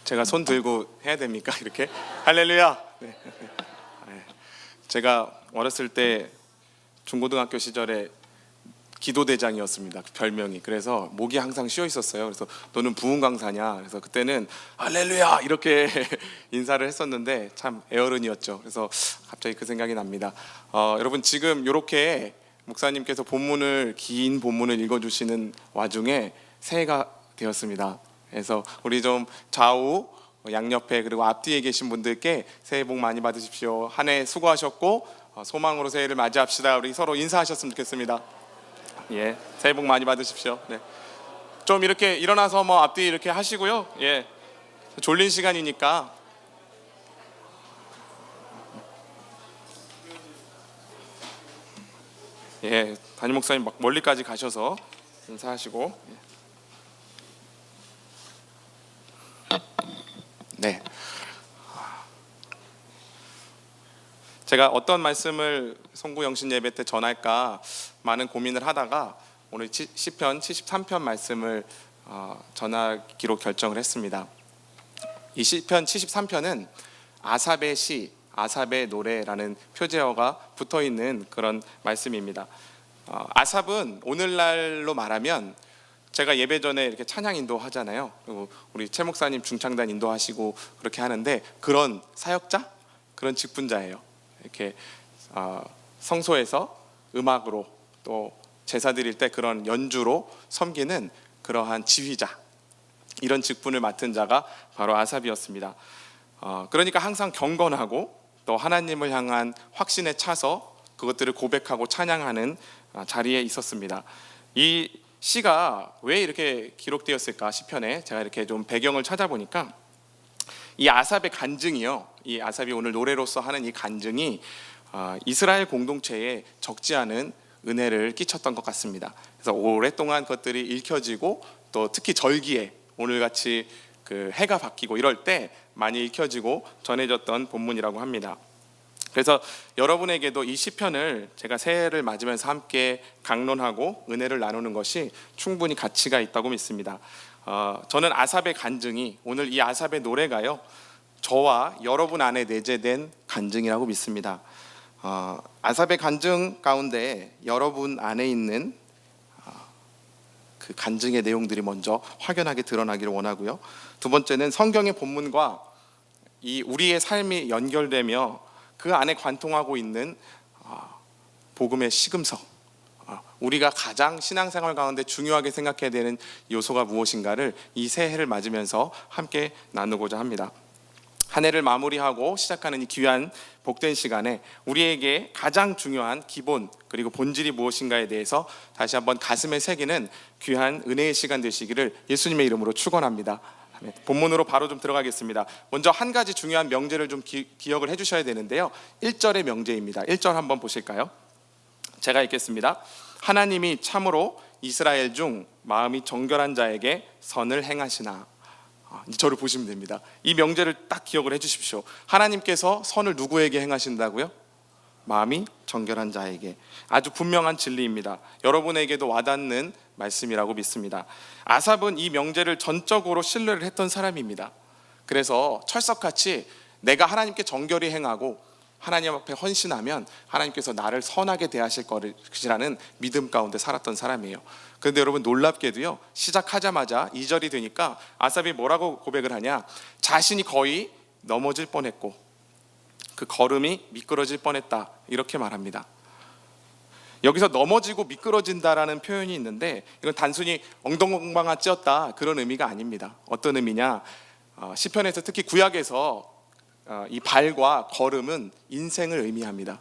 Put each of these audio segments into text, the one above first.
제가 손 들고 해야 됩니까? 이렇게 할렐루야. 네. 제가 어렸을 때 중고등학교 시절에 기도대장이었습니다. 그 별명이. 그래서 목이 항상 쉬어 있었어요. 그래서 너는 부흥 강사냐? 그래서 그때는 할렐루야 이렇게 인사를 했었는데 참 애어른이었죠. 그래서 갑자기 그 생각이 납니다. 여러분 지금 이렇게 목사님께서 긴 본문을 읽어주시는 와중에 새해가 되었습니다. 그래서 우리 좀 좌우 양옆에 그리고 앞뒤에 계신 분들께 새해 복 많이 받으십시오. 한 해 수고하셨고 소망으로 새해를 맞이합시다. 우리 서로 인사하셨으면 좋겠습니다. 예, 새해 복 많이 받으십시오. 네. 좀 이렇게 일어나서 앞뒤 이렇게 하시고요. 예, 졸린 시간이니까 예, 담임 목사님 막 멀리까지 가셔서 인사하시고 네. 제가 어떤 말씀을 송구 영신 예배 때 전할까 많은 고민을 하다가 오늘 시편 73편 말씀을 전하기로 결정을 했습니다. 이 시편 73편은 아삽의 시, 아삽의 노래라는 표제어가 붙어 있는 그런 말씀입니다. 아삽은 오늘날로 말하면 제가 예배 전에 이렇게 찬양 인도하잖아요. 그리고 우리 최 목사님 중창단 인도하시고 그렇게 하는데 그런 사역자, 그런 직분자예요. 이렇게 성소에서 음악으로 또 제사 드릴 때 그런 연주로 섬기는 그러한 지휘자, 이런 직분을 맡은 자가 바로 아삽이었습니다. 그러니까 항상 경건하고 또 하나님을 향한 확신에 차서 그것들을 고백하고 찬양하는 자리에 있었습니다. 이 시가 왜 이렇게 기록되었을까 시편에 제가 이렇게 좀 배경을 찾아보니까 이 아삽의 간증이요, 이 아삽이 오늘 노래로서 하는 이 간증이 이스라엘 공동체에 적지 않은 은혜를 끼쳤던 것 같습니다. 그래서 오랫동안 그것들이 읽혀지고 또 특히 절기에 오늘같이 그 해가 바뀌고 이럴 때 많이 읽혀지고 전해졌던 본문이라고 합니다. 그래서 여러분에게도 이 시편을 제가 새해를 맞으면서 함께 강론하고 은혜를 나누는 것이 충분히 가치가 있다고 믿습니다. 저는 아삽의 간증이, 오늘 이 아삽의 노래가요, 저와 여러분 안에 내재된 간증이라고 믿습니다. 아삽의 간증 가운데 여러분 안에 있는 그 간증의 내용들이 먼저 확연하게 드러나기를 원하고요. 두 번째는 성경의 본문과 이 우리의 삶이 연결되며 그 안에 관통하고 있는 복음의 시금석, 우리가 가장 신앙생활 가운데 중요하게 생각해야 되는 요소가 무엇인가를 이 새해를 맞으면서 함께 나누고자 합니다. 한 해를 마무리하고 시작하는 이 귀한 복된 시간에 우리에게 가장 중요한 기본 그리고 본질이 무엇인가에 대해서 다시 한번 가슴에 새기는 귀한 은혜의 시간 되시기를 예수님의 이름으로 축원합니다. 본문으로 바로 좀 들어가겠습니다. 먼저 한 가지 중요한 명제를 좀 기억을 해주셔야 되는데요, 1절의 명제입니다. 1절 한번 보실까요? 제가 읽겠습니다. 하나님이 참으로 이스라엘 중 마음이 정결한 자에게 선을 행하시나. 저를 보시면 됩니다. 이 명제를 딱 기억을 해주십시오. 하나님께서 선을 누구에게 행하신다고요? 마음이 정결한 자에게. 아주 분명한 진리입니다. 여러분에게도 와닿는 말씀이라고 믿습니다. 아삽은 이 명제를 전적으로 신뢰를 했던 사람입니다. 그래서 철석같이 내가 하나님께 정결히 행하고 하나님 앞에 헌신하면 하나님께서 나를 선하게 대하실 것이라는 믿음 가운데 살았던 사람이에요. 그런데 여러분 놀랍게도요, 시작하자마자 2절이 되니까 아삽이 뭐라고 고백을 하냐, 자신이 거의 넘어질 뻔했고 그 걸음이 미끄러질 뻔했다, 이렇게 말합니다. 여기서 넘어지고 미끄러진다라는 표현이 있는데 이건 단순히 엉덩방아 찧었다 그런 의미가 아닙니다. 어떤 의미냐, 시편에서 특히 구약에서 이 발과 걸음은 인생을 의미합니다.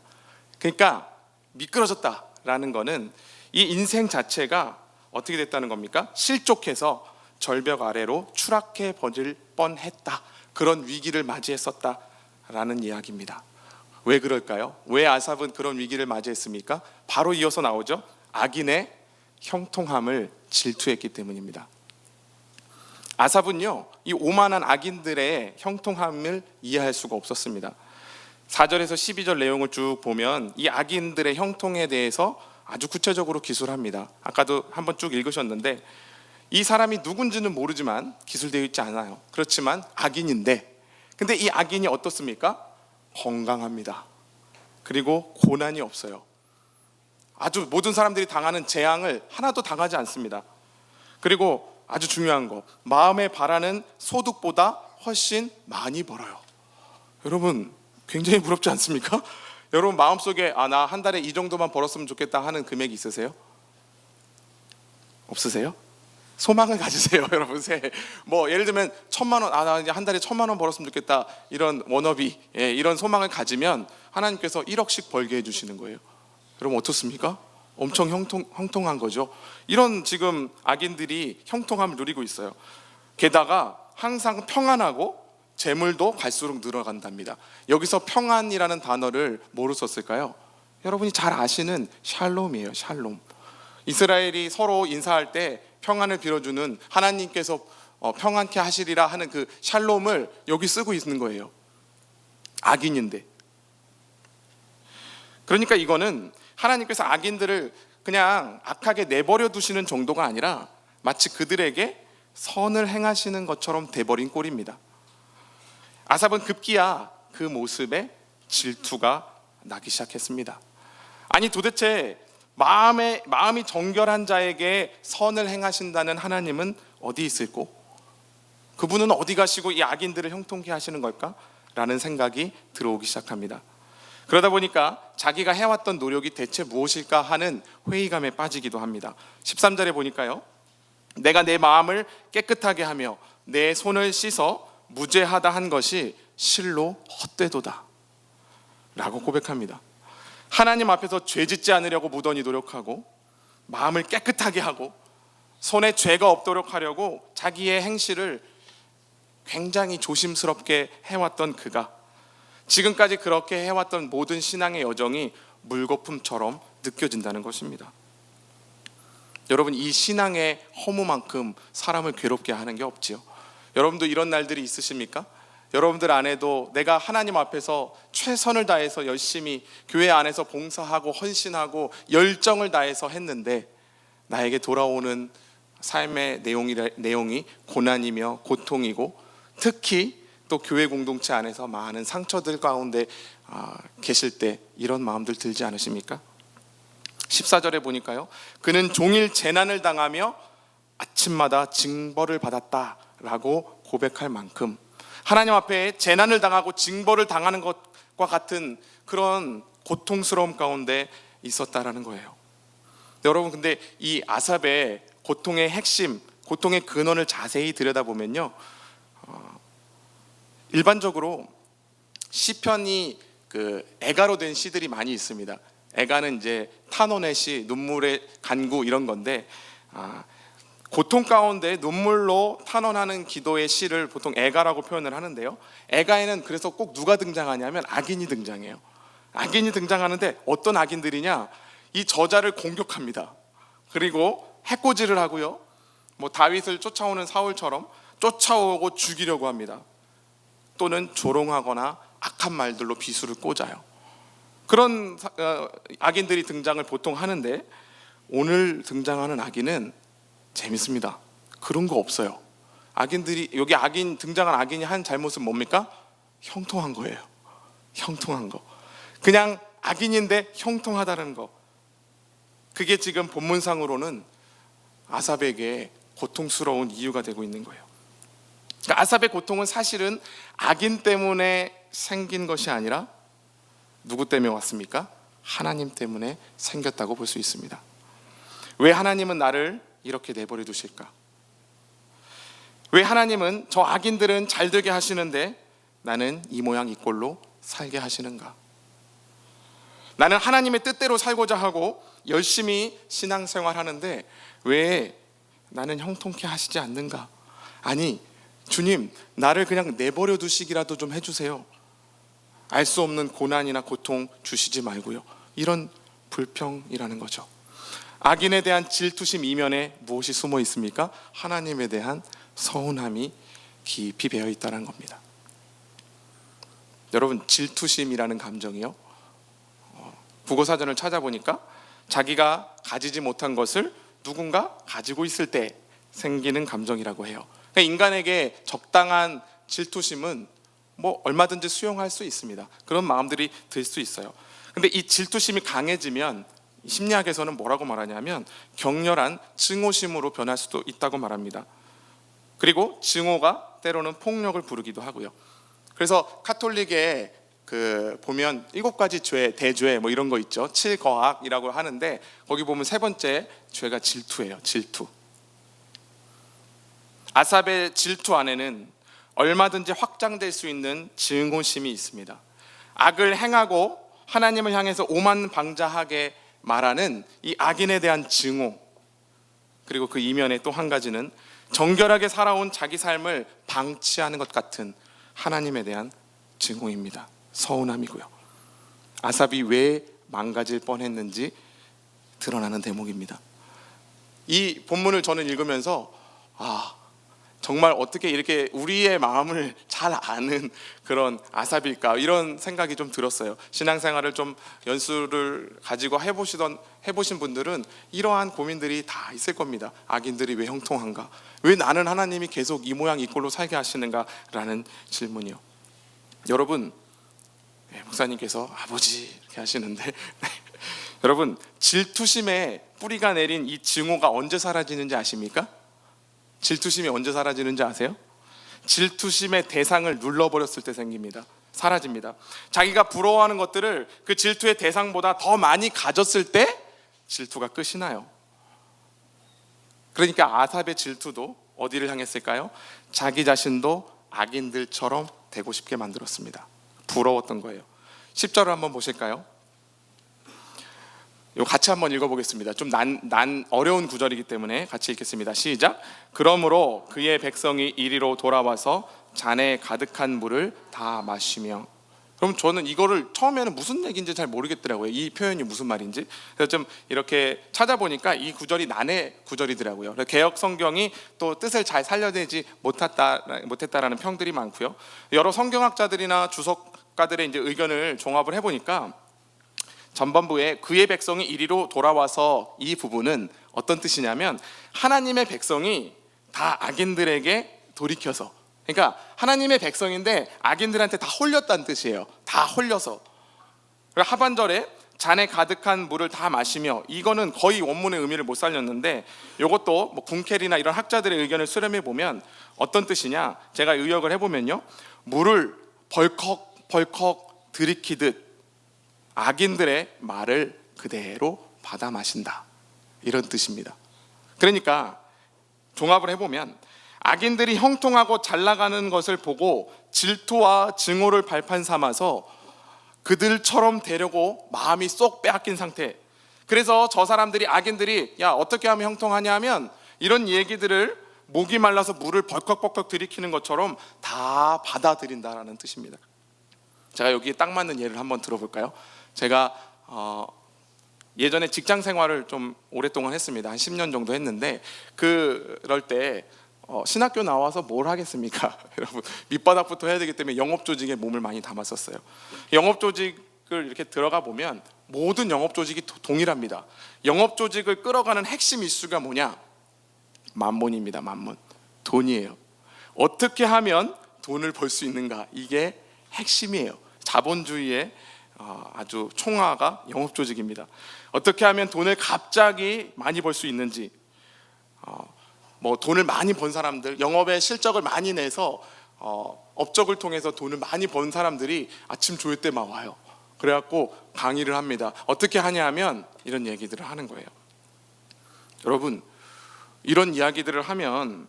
그러니까 미끄러졌다라는 것은 이 인생 자체가 어떻게 됐다는 겁니까? 실족해서 절벽 아래로 추락해 버릴 뻔했다, 그런 위기를 맞이했었다라는 이야기입니다. 왜 그럴까요? 왜 아삽은 그런 위기를 맞이했습니까? 바로 이어서 나오죠. 악인의 형통함을 질투했기 때문입니다. 아삽은요, 이 오만한 악인들의 형통함을 이해할 수가 없었습니다. 4절에서 12절 내용을 쭉 보면 이 악인들의 형통에 대해서 아주 구체적으로 기술합니다. 아까도 한번 쭉 읽으셨는데 이 사람이 누군지는 모르지만, 기술되어 있지 않아요. 그렇지만 악인인데, 근데 이 악인이 어떻습니까? 건강합니다. 그리고 고난이 없어요. 아주 모든 사람들이 당하는 재앙을 하나도 당하지 않습니다. 그리고 아주 중요한 거, 마음에 바라는 소득보다 훨씬 많이 벌어요. 여러분, 굉장히 부럽지 않습니까? 여러분 마음속에 나 한 달에 이 정도만 벌었으면 좋겠다 하는 금액이 있으세요? 없으세요? 소망을 가지세요. 여러분, 뭐 예를 들면 1,000만 원, 나 이제 한 달에 1,000만 원 벌었으면 좋겠다, 이런 워너비, 이런 소망을 가지면 하나님께서 1억씩 벌게 해주시는 거예요. 여러분 어떻습니까? 엄청 형통한 거죠. 이런 지금 악인들이 형통함을 누리고 있어요. 게다가 항상 평안하고 재물도 갈수록 늘어간답니다. 여기서 평안이라는 단어를 뭐로 썼을까요? 여러분이 잘 아시는 샬롬이에요. 샬롬. 이스라엘이 서로 인사할 때 평안을 빌어주는, 하나님께서 평안케 하시리라 하는 그 샬롬을 여기 쓰고 있는 거예요. 악인인데. 그러니까 이거는 하나님께서 악인들을 그냥 악하게 내버려 두시는 정도가 아니라 마치 그들에게 선을 행하시는 것처럼 돼버린 꼴입니다. 아삽은 급기야 그 모습에 질투가 나기 시작했습니다. 아니 도대체 마음이 정결한 자에게 선을 행하신다는 하나님은 어디 있을꼬? 그분은 어디 가시고 이 악인들을 형통케 하시는 걸까? 라는 생각이 들어오기 시작합니다. 그러다 보니까 자기가 해왔던 노력이 대체 무엇일까 하는 회의감에 빠지기도 합니다. 13절에 보니까요, 내가 내 마음을 깨끗하게 하며 내 손을 씻어 무죄하다 한 것이 실로 헛되도다 라고 고백합니다. 하나님 앞에서 죄 짓지 않으려고 무던히 노력하고, 마음을 깨끗하게 하고, 손에 죄가 없도록 하려고 자기의 행실을 굉장히 조심스럽게 해왔던 그가 지금까지 그렇게 해왔던 모든 신앙의 여정이 물거품처럼 느껴진다는 것입니다. 여러분, 이 신앙의 허무만큼 사람을 괴롭게 하는 게 없지요. 여러분도 이런 날들이 있으십니까? 여러분들 안에도 내가 하나님 앞에서 최선을 다해서 열심히 교회 안에서 봉사하고 헌신하고 열정을 다해서 했는데 나에게 돌아오는 삶의 내용이 고난이며 고통이고, 특히 또 교회 공동체 안에서 많은 상처들 가운데 계실 때 이런 마음들 들지 않으십니까? 14절에 보니까요, 그는 종일 재난을 당하며 아침마다 징벌을 받았다라고 고백할 만큼 하나님 앞에 재난을 당하고 징벌을 당하는 것과 같은 그런 고통스러움 가운데 있었다라는 거예요. 여러분, 근데 이 아삽의 고통의 핵심, 고통의 근원을 자세히 들여다보면요, 일반적으로 시편이 그 애가로 된 시들이 많이 있습니다. 애가는 이제 탄원의 시, 눈물의 간구 이런 건데, 고통 가운데 눈물로 탄원하는 기도의 시를 보통 애가라고 표현을 하는데요, 애가에는 그래서 꼭 누가 등장하냐면 악인이 등장해요. 악인이 등장하는데 어떤 악인들이냐, 이 저자를 공격합니다. 그리고 해코지를 하고요, 뭐 다윗을 쫓아오는 사울처럼 쫓아오고 죽이려고 합니다. 또는 조롱하거나 악한 말들로 비수를 꽂아요. 그런 악인들이 등장을 보통 하는데, 오늘 등장하는 악인은 재밌습니다. 그런 거 없어요. 악인들이, 여기 등장한 악인이 한 잘못은 뭡니까? 형통한 거예요. 형통한 거. 그냥 악인인데 형통하다는 거. 그게 지금 본문상으로는 아삽에게 고통스러운 이유가 되고 있는 거예요. 그러니까 아삽의 고통은 사실은 악인 때문에 생긴 것이 아니라 누구 때문에 왔습니까? 하나님 때문에 생겼다고 볼 수 있습니다. 왜 하나님은 나를 이렇게 내버려 두실까? 왜 하나님은 저 악인들은 잘 되게 하시는데 나는 이 모양 이 꼴로 살게 하시는가? 나는 하나님의 뜻대로 살고자 하고 열심히 신앙생활 하는데 왜 나는 형통케 하시지 않는가? 아니, 주님, 나를 그냥 내버려 두시기라도 좀 해주세요. 알 수 없는 고난이나 고통 주시지 말고요. 이런 불평이라는 거죠. 악인에 대한 질투심 이면에 무엇이 숨어 있습니까? 하나님에 대한 서운함이 깊이 배어 있다는 겁니다. 여러분, 질투심이라는 감정이요, 국어사전을 찾아보니까 자기가 가지지 못한 것을 누군가 가지고 있을 때 생기는 감정이라고 해요. 그러니까 인간에게 적당한 질투심은 뭐 얼마든지 수용할 수 있습니다. 그런 마음들이 들 수 있어요. 근데 이 질투심이 강해지면 심리학에서는 뭐라고 말하냐면 격렬한 증오심으로 변할 수도 있다고 말합니다. 그리고 증오가 때로는 폭력을 부르기도 하고요. 그래서 카톨릭에 보면 7가지 죄, 대죄 뭐 이런 거 있죠. 7거악이라고 하는데 거기 보면 세 번째 죄가 질투예요. 질투. 아삽의 질투 안에는 얼마든지 확장될 수 있는 증오심이 있습니다. 악을 행하고 하나님을 향해서 오만방자하게 말하는 이 악인에 대한 증오, 그리고 그 이면에 또 한 가지는 정결하게 살아온 자기 삶을 방치하는 것 같은 하나님에 대한 증오입니다. 서운함이고요. 아삽이 왜 망가질 뻔했는지 드러나는 대목입니다. 이 본문을 저는 읽으면서 정말 어떻게 이렇게 우리의 마음을 잘 아는 그런 아삽일까, 이런 생각이 좀 들었어요. 신앙생활을 좀 연수를 가지고 해보신 분들은 이러한 고민들이 다 있을 겁니다. 악인들이 왜 형통한가? 왜 나는 하나님이 계속 이 모양 이 꼴로 살게 하시는가? 라는 질문이요. 여러분, 목사님께서 아버지 이렇게 하시는데 여러분, 질투심에 뿌리가 내린 이 증오가 언제 사라지는지 아십니까? 질투심이 언제 사라지는지 아세요? 질투심의 대상을 눌러버렸을 때 생깁니다. 사라집니다. 자기가 부러워하는 것들을 그 질투의 대상보다 더 많이 가졌을 때 질투가 끝이 나요. 그러니까 아삽의 질투도 어디를 향했을까요? 자기 자신도 악인들처럼 되고 싶게 만들었습니다. 부러웠던 거예요. 10절을 한번 보실까요? 이거 같이 한번 읽어보겠습니다. 좀 어려운 구절이기 때문에 같이 읽겠습니다. 시작. 그러므로 그의 백성이 이리로 돌아와서 잔에 가득한 물을 다 마시며. 그럼 저는 이거를 처음에는 무슨 얘기인지 잘 모르겠더라고요. 이 표현이 무슨 말인지. 그래서 좀 이렇게 찾아보니까 이 구절이 난해 구절이더라고요. 개역 성경이 또 뜻을 잘 살려내지 못했다라는 평들이 많고요. 여러 성경학자들이나 주석가들의 이제 의견을 종합을 해보니까 전반부에 그의 백성이 이리로 돌아와서, 이 부분은 어떤 뜻이냐면 하나님의 백성이 다 악인들에게 돌이켜서, 그러니까 하나님의 백성인데 악인들한테 다 홀렸다는 뜻이에요. 다 홀려서. 하반절에 잔에 가득한 물을 다 마시며, 이거는 거의 원문의 의미를 못 살렸는데 이것도 뭐 군켈이나 이런 학자들의 의견을 수렴해 보면 어떤 뜻이냐, 제가 의역을 해보면요, 물을 벌컥벌컥 들이키듯 악인들의 말을 그대로 받아 마신다, 이런 뜻입니다. 그러니까 종합을 해보면 악인들이 형통하고 잘 나가는 것을 보고 질투와 증오를 발판 삼아서 그들처럼 되려고 마음이 쏙 빼앗긴 상태. 그래서 저 사람들이, 악인들이 야 어떻게 하면 형통하냐 하면 이런 얘기들을 목이 말라서 물을 벌컥벌컥 들이키는 것처럼 다 받아들인다라는 뜻입니다. 제가 여기에 딱 맞는 예를 한번 들어볼까요? 제가 예전에 직장 생활을 좀 오랫동안 했습니다. 한 10년 정도 했는데 그럴 때 신학교 나와서 뭘 하겠습니까? 여러분, 밑바닥부터 해야 되기 때문에 영업조직에 몸을 많이 담았었어요. 영업조직을 이렇게 들어가 보면 모든 영업조직이 동일합니다. 영업조직을 끌어가는 핵심 이슈가 뭐냐? 만몬입니다. 만몬. 돈이에요. 어떻게 하면 돈을 벌 수 있는가? 이게 핵심이에요. 자본주의의 아주 총화가 영업조직입니다. 어떻게 하면 돈을 갑자기 많이 벌 수 있는지, 뭐 돈을 많이 번 사람들, 영업의 실적을 많이 내서 업적을 통해서 돈을 많이 번 사람들이 아침 조회 때 막 와요. 그래갖고 강의를 합니다. 어떻게 하냐 하면 이런 얘기들을 하는 거예요. 여러분, 이런 이야기들을 하면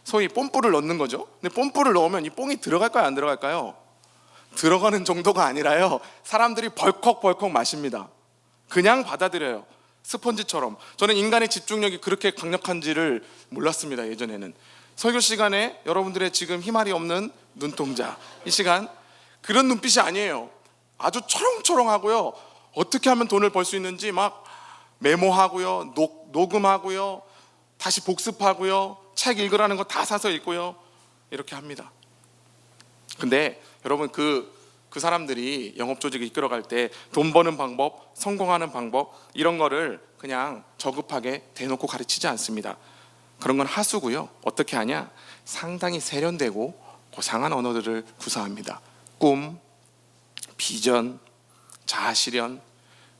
소위 뽐뿌를 넣는 거죠. 근데 뽐뿌를 넣으면 이 뽕이 들어갈까요, 안 들어갈까요? 들어가는 정도가 아니라요, 사람들이 벌컥벌컥 마십니다. 그냥 받아들여요. 스펀지처럼. 저는 인간의 집중력이 그렇게 강력한지를 몰랐습니다. 예전에는 설교 시간에 여러분들의 지금 희말이 없는 눈동자, 이 시간 그런 눈빛이 아니에요. 아주 초롱초롱하고요, 어떻게 하면 돈을 벌 수 있는지 막 메모하고요, 녹음하고요, 다시 복습하고요, 책 읽으라는 거 다 사서 읽고요, 이렇게 합니다. 근데 여러분, 그 사람들이 영업조직을 이끌어갈 때 돈 버는 방법, 성공하는 방법, 이런 거를 그냥 저급하게 대놓고 가르치지 않습니다. 그런 건 하수고요. 어떻게 하냐? 상당히 세련되고 고상한 언어들을 구사합니다. 꿈, 비전, 자아실현,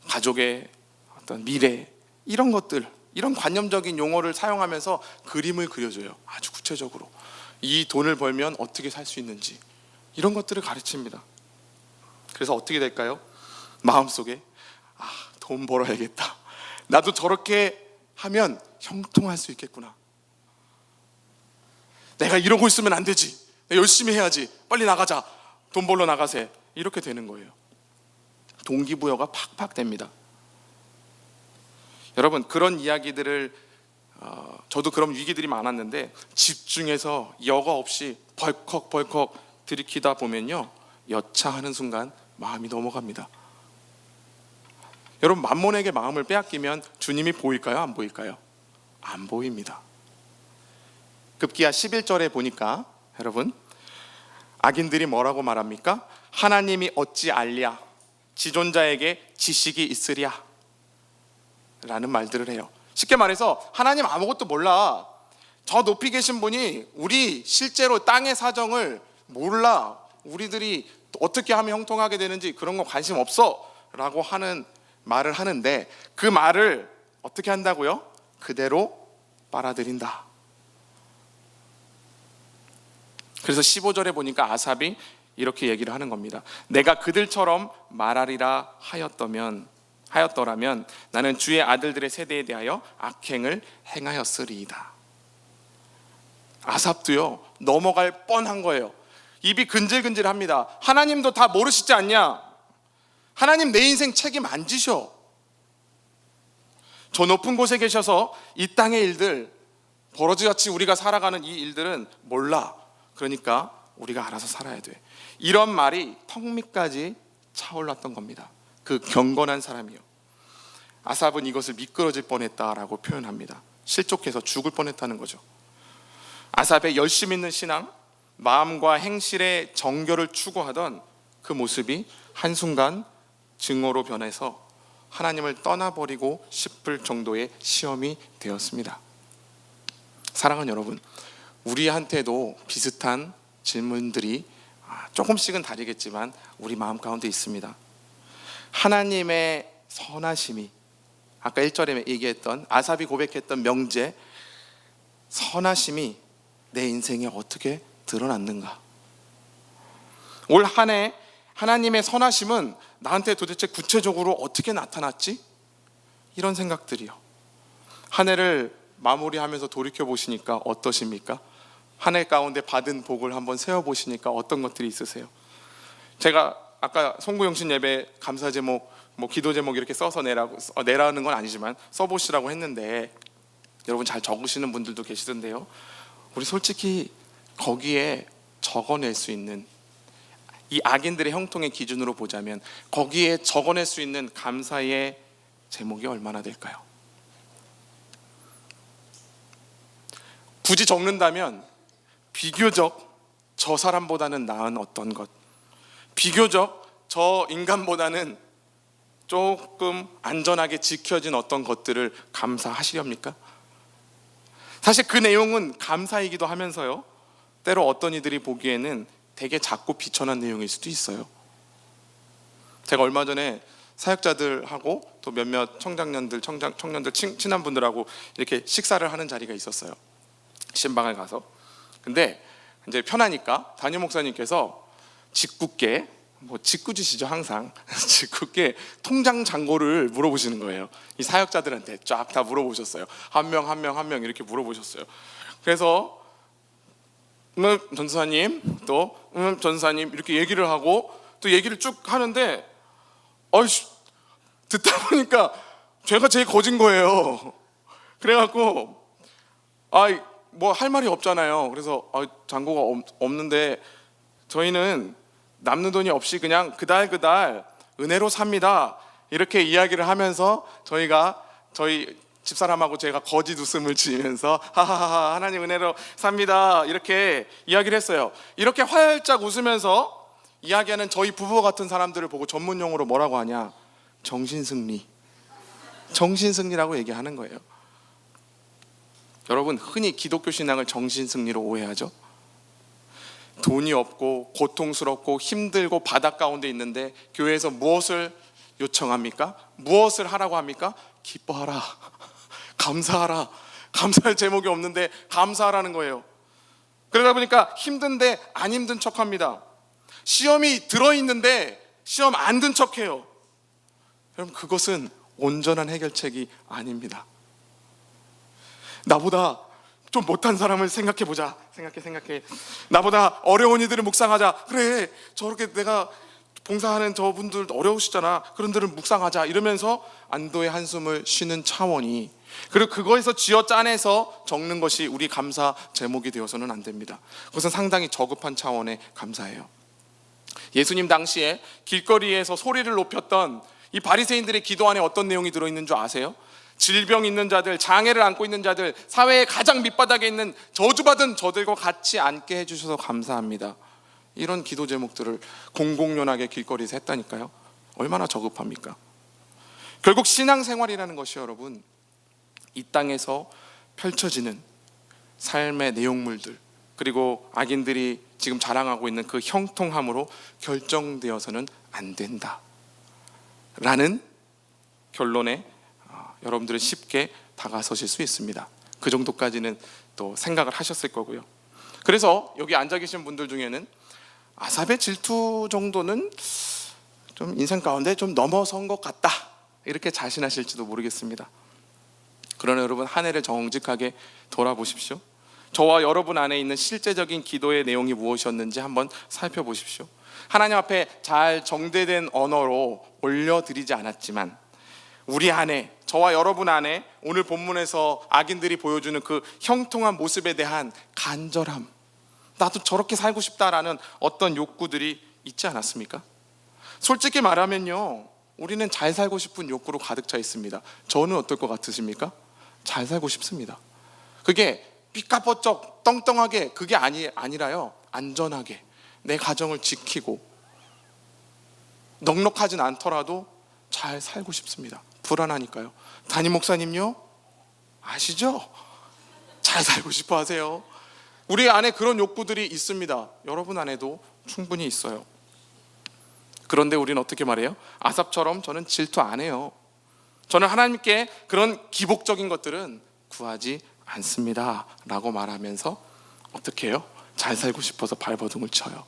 가족의 어떤 미래, 이런 것들, 이런 관념적인 용어를 사용하면서 그림을 그려줘요. 아주 구체적으로 이 돈을 벌면 어떻게 살 수 있는지, 이런 것들을 가르칩니다. 그래서 어떻게 될까요? 마음속에 돈 벌어야겠다, 나도 저렇게 하면 형통할 수 있겠구나, 내가 이러고 있으면 안 되지, 내가 열심히 해야지, 빨리 나가자, 돈 벌러 나가세, 이렇게 되는 거예요. 동기부여가 팍팍 됩니다. 여러분, 그런 이야기들을 저도 그런 위기들이 많았는데 집중해서 여과 없이 벌컥벌컥 들이키다 보면요, 여차하는 순간 마음이 넘어갑니다. 여러분, 만몬에게 마음을 빼앗기면 주님이 보일까요? 안 보일까요? 안 보입니다. 급기야 11절에 보니까 여러분, 악인들이 뭐라고 말합니까? 하나님이 어찌 알랴, 지존자에게 지식이 있으랴 라는 말들을 해요. 쉽게 말해서 하나님 아무것도 몰라, 저 높이 계신 분이 우리 실제로 땅의 사정을 몰라, 우리들이 어떻게 하면 형통하게 되는지 그런 거 관심 없어 라고 하는 말을 하는데, 그 말을 어떻게 한다고요? 그대로 빨아들인다. 그래서 15절에 보니까 아삽이 이렇게 얘기를 하는 겁니다. 내가 그들처럼 말하리라 하였더라면 나는 주의 아들들의 세대에 대하여 악행을 행하였으리이다. 아삽도요, 넘어갈 뻔한 거예요. 입이 근질근질합니다. 하나님도 다 모르시지 않냐? 하나님 내 인생 책임 안 지셔. 저 높은 곳에 계셔서 이 땅의 일들, 버러지같이 우리가 살아가는 이 일들은 몰라. 그러니까 우리가 알아서 살아야 돼. 이런 말이 턱 밑까지 차올랐던 겁니다. 그 경건한 사람이요. 아삽은 이것을 미끄러질 뻔했다라고 표현합니다. 실족해서 죽을 뻔했다는 거죠. 아삽의 열심 있는 신앙, 마음과 행실의 정결을 추구하던 그 모습이 한순간 증오로 변해서 하나님을 떠나버리고 싶을 정도의 시험이 되었습니다. 사랑하는 여러분, 우리한테도 비슷한 질문들이 조금씩은 다르겠지만 우리 마음 가운데 있습니다. 하나님의 선하심이, 아까 1절에 얘기했던 아삽이 고백했던 명제, 선하심이 내 인생에 어떻게 드러났는가? 올 한 해 하나님의 선하심은 나한테 도대체 구체적으로 어떻게 나타났지? 이런 생각들이요. 한 해를 마무리하면서 돌이켜보시니까 어떠십니까? 한 해 가운데 받은 복을 한번 세어보시니까 어떤 것들이 있으세요? 제가 아까 송구영신 예배 감사 제목, 기도 제목 이렇게 써서 내라는 건 아니지만 써보시라고 했는데, 여러분 잘 적으시는 분들도 계시던데요, 우리 솔직히 거기에 적어낼 수 있는, 이 악인들의 형통의 기준으로 보자면 거기에 적어낼 수 있는 감사의 제목이 얼마나 될까요? 굳이 적는다면 비교적 저 사람보다는 나은 어떤 것, 비교적 저 인간보다는 조금 안전하게 지켜진 어떤 것들을 감사하시렵니까? 사실 그 내용은 감사이기도 하면서요, 때로 어떤 이들이 보기에는 되게 작고 비천한 내용일 수도 있어요. 제가 얼마 전에 사역자들하고 또 몇몇 청년들 친한 분들하고 이렇게 식사를 하는 자리가 있었어요. 신방을 가서. 근데 이제 편하니까 담임 목사님께서 짓궂게, 짓궂으시죠 항상, 짓궂게 통장 잔고를 물어보시는 거예요. 이 사역자들한테 쫙 다 물어보셨어요. 한 명 이렇게 물어보셨어요. 그래서 전사님, 또 전사님 이렇게 얘기를 하고 또 얘기를 쭉 하는데, 듣다 보니까 제가 제일 거진 거예요. 그래갖고 할 말이 없잖아요. 그래서 잔고가 없는데 저희는 남는 돈이 없이 그냥 그달 은혜로 삽니다, 이렇게 이야기를 하면서 저희 집사람하고 제가 거짓 웃음을 지으면서 하하하 하나님 은혜로 삽니다 이렇게 이야기를 했어요. 이렇게 활짝 웃으면서 이야기하는 저희 부부 같은 사람들을 보고 전문 용어로 뭐라고 하냐? 정신승리라고 얘기하는 거예요. 여러분, 흔히 기독교 신앙을 정신승리로 오해하죠. 돈이 없고 고통스럽고 힘들고 바닥 가운데 있는데 교회에서 무엇을 요청합니까? 무엇을 하라고 합니까? 기뻐하라, 감사하라. 감사할 제목이 없는데 감사하라는 거예요. 그러다 보니까 힘든데 안 힘든 척합니다. 시험이 들어있는데 시험 안 든 척해요. 여러분, 그것은 온전한 해결책이 아닙니다. 나보다 좀 못한 사람을 생각해보자. 생각해. 나보다 어려운 이들을 묵상하자. 그래, 저렇게 내가 봉사하는 저분들 어려우시잖아. 그런들을 묵상하자. 이러면서 안도의 한숨을 쉬는 차원이, 그리고 그거에서 쥐어 짜내서 적는 것이 우리 감사 제목이 되어서는 안 됩니다. 그것은 상당히 저급한 차원의 감사예요. 예수님 당시에 길거리에서 소리를 높였던 이 바리새인들의 기도 안에 어떤 내용이 들어있는 줄 아세요? 질병 있는 자들, 장애를 안고 있는 자들, 사회의 가장 밑바닥에 있는 저주받은 저들과 같이 앉게 해주셔서 감사합니다. 이런 기도 제목들을 공공연하게 길거리에서 했다니까요. 얼마나 저급합니까? 결국 신앙생활이라는 것이 여러분, 이 땅에서 펼쳐지는 삶의 내용물들, 그리고 악인들이 지금 자랑하고 있는 그 형통함으로 결정되어서는 안 된다 라는 결론에 여러분들은 쉽게 다가서실 수 있습니다. 그 정도까지는 또 생각을 하셨을 거고요. 그래서 여기 앉아 계신 분들 중에는 아삽의 질투 정도는 좀 인생 가운데 좀 넘어선 것 같다, 이렇게 자신하실지도 모르겠습니다. 그러나 여러분, 한 해를 정직하게 돌아보십시오. 저와 여러분 안에 있는 실제적인 기도의 내용이 무엇이었는지 한번 살펴보십시오. 하나님 앞에 잘 정제된 언어로 올려드리지 않았지만 우리 안에, 저와 여러분 안에 오늘 본문에서 악인들이 보여주는 그 형통한 모습에 대한 간절함, 나도 저렇게 살고 싶다라는 어떤 욕구들이 있지 않았습니까? 솔직히 말하면요, 우리는 잘 살고 싶은 욕구로 가득 차 있습니다. 저는 어떨 것 같으십니까? 잘 살고 싶습니다. 그게 삐까뻔쩍 떵떵하게, 그게 아니라요, 안전하게 내 가정을 지키고 넉넉하진 않더라도 잘 살고 싶습니다. 불안하니까요. 담임 목사님요, 아시죠? 잘 살고 싶어 하세요. 우리 안에 그런 욕구들이 있습니다. 여러분 안에도 충분히 있어요. 그런데 우리는 어떻게 말해요? 아삽처럼 저는 질투 안 해요. 저는 하나님께 그런 기복적인 것들은 구하지 않습니다 라고 말하면서 어떻게 해요? 잘 살고 싶어서 발버둥을 쳐요.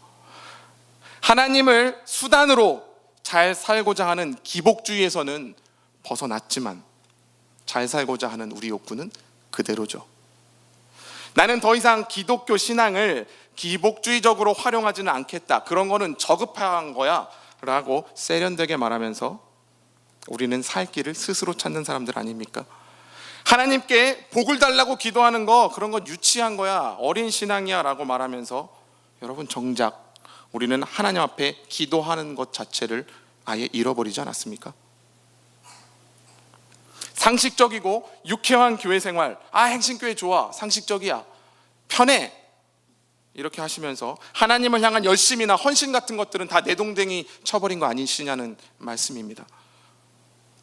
하나님을 수단으로 잘 살고자 하는 기복주의에서는 벗어났지만 잘 살고자 하는 우리 욕구는 그대로죠. 나는 더 이상 기독교 신앙을 기복주의적으로 활용하지는 않겠다, 그런 거는 저급한 거야 라고 세련되게 말하면서 우리는 살 길을 스스로 찾는 사람들 아닙니까? 하나님께 복을 달라고 기도하는 거, 그런 건 유치한 거야, 어린 신앙이야 라고 말하면서 여러분, 정작 우리는 하나님 앞에 기도하는 것 자체를 아예 잃어버리지 않았습니까? 상식적이고 유쾌한 교회 생활, 행신교회 좋아, 상식적이야, 편해, 이렇게 하시면서 하나님을 향한 열심이나 헌신 같은 것들은 다 내동댕이 쳐버린 거 아니시냐는 말씀입니다.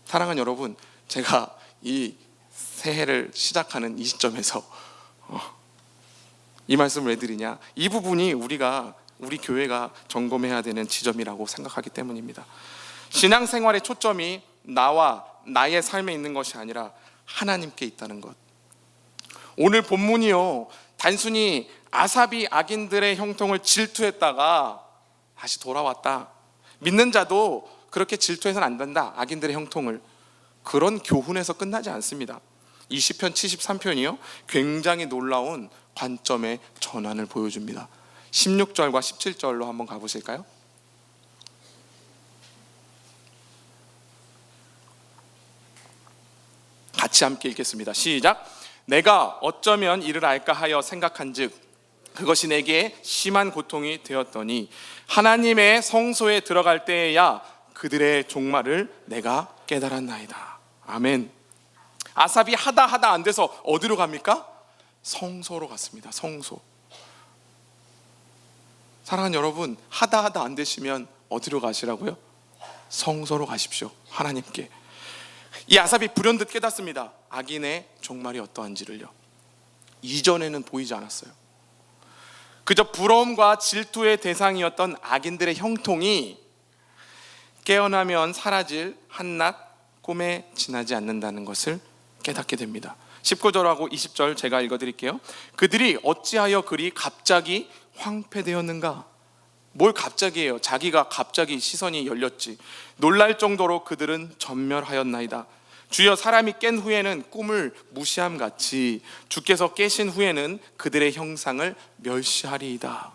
사랑하는 여러분, 제가 이 새해를 시작하는 이 시점에서 이 말씀을 왜 드리냐, 이 부분이 우리 교회가 점검해야 되는 지점이라고 생각하기 때문입니다. 신앙생활의 초점이 나와 나의 삶에 있는 것이 아니라 하나님께 있다는 것. 오늘 본문이요, 단순히 아삽이 악인들의 형통을 질투했다가 다시 돌아왔다, 믿는 자도 그렇게 질투해서는 안 된다, 악인들의 형통을, 그런 교훈에서 끝나지 않습니다. 이 시편 73편이요 굉장히 놀라운 관점의 전환을 보여줍니다. 16절과 17절로 한번 가보실까요? 같이 함께 읽겠습니다. 시작. 내가 어쩌면 이를 알까 하여 생각한즉 그것이 내게 심한 고통이 되었더니 하나님의 성소에 들어갈 때에야 그들의 종말을 내가 깨달았나이다. 아멘. 아삽이 하다 안 돼서 어디로 갑니까? 성소로 갔습니다. 성소. 사랑하는 여러분, 하다 안 되시면 어디로 가시라고요? 성소로 가십시오. 하나님께. 이 아삽이 불현듯 깨닫습니다. 악인의 종말이 어떠한지를요. 이전에는 보이지 않았어요. 그저 부러움과 질투의 대상이었던 악인들의 형통이 깨어나면 사라질 한낱 꿈에 지나지 않는다는 것을 깨닫게 됩니다. 19절하고 20절 제가 읽어드릴게요. 그들이 어찌하여 그리 갑자기 황폐되었는가? 뭘 갑자기예요? 자기가 갑자기 시선이 열렸지. 놀랄 정도로 그들은 전멸하였나이다. 주여, 사람이 깬 후에는 꿈을 무시함같이 주께서 깨신 후에는 그들의 형상을 멸시하리이다.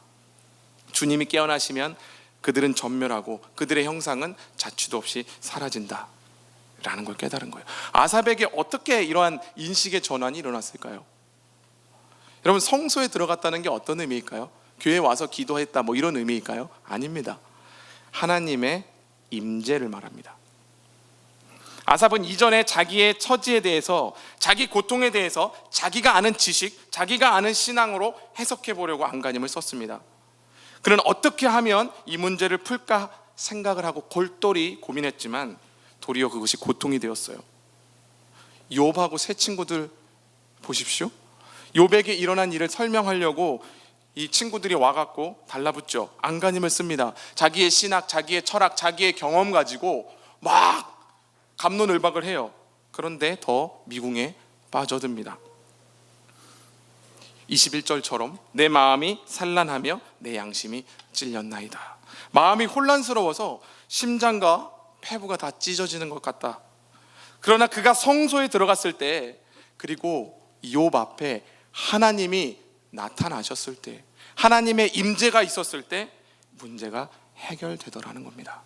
주님이 깨어나시면 그들은 전멸하고 그들의 형상은 자취도 없이 사라진다 라는 걸 깨달은 거예요. 아삽에게 어떻게 이러한 인식의 전환이 일어났을까요? 여러분, 성소에 들어갔다는 게 어떤 의미일까요? 교회에 와서 기도했다 뭐 이런 의미일까요? 아닙니다. 하나님의 임재를 말합니다. 아삽은 이전에 자기의 처지에 대해서, 자기 고통에 대해서 자기가 아는 지식, 자기가 아는 신앙으로 해석해 보려고 안간힘을 썼습니다. 그는 어떻게 하면 이 문제를 풀까 생각을 하고 골똘히 고민했지만 도리어 그것이 고통이 되었어요. 욥하고 세 친구들 보십시오. 욥에게 일어난 일을 설명하려고 이 친구들이 와갖고 달라붙죠. 안간힘을 씁니다. 자기의 신학, 자기의 철학, 자기의 경험 가지고 막 갑론을박을 해요. 그런데 더 미궁에 빠져듭니다. 21절처럼 내 마음이 산란하며 내 양심이 찔렸나이다. 마음이 혼란스러워서 심장과 폐부가 다 찢어지는 것 같다. 그러나 그가 성소에 들어갔을 때, 그리고 욥 앞에 하나님이 나타나셨을 때, 하나님의 임재가 있었을 때 문제가 해결되더라는 겁니다.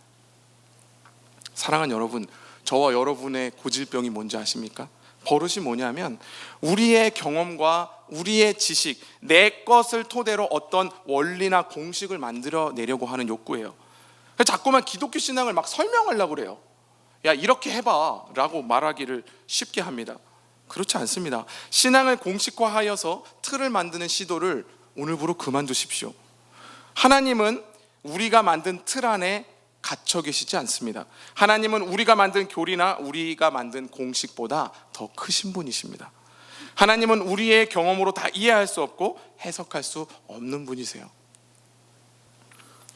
사랑하는 여러분, 저와 여러분의 고질병이 뭔지 아십니까? 버릇이 뭐냐면 우리의 경험과 우리의 지식, 내 것을 토대로 어떤 원리나 공식을 만들어내려고 하는 욕구예요. 자꾸만 기독교 신앙을 막 설명하려고 그래요. 야, 이렇게 해봐 라고 말하기를 쉽게 합니다. 그렇지 않습니다. 신앙을 공식화하여서 틀을 만드는 시도를 오늘부로 그만두십시오. 하나님은 우리가 만든 틀 안에 갇혀 계시지 않습니다. 하나님은 우리가 만든 교리나 우리가 만든 공식보다 더 크신 분이십니다. 하나님은 우리의 경험으로 다 이해할 수 없고 해석할 수 없는 분이세요.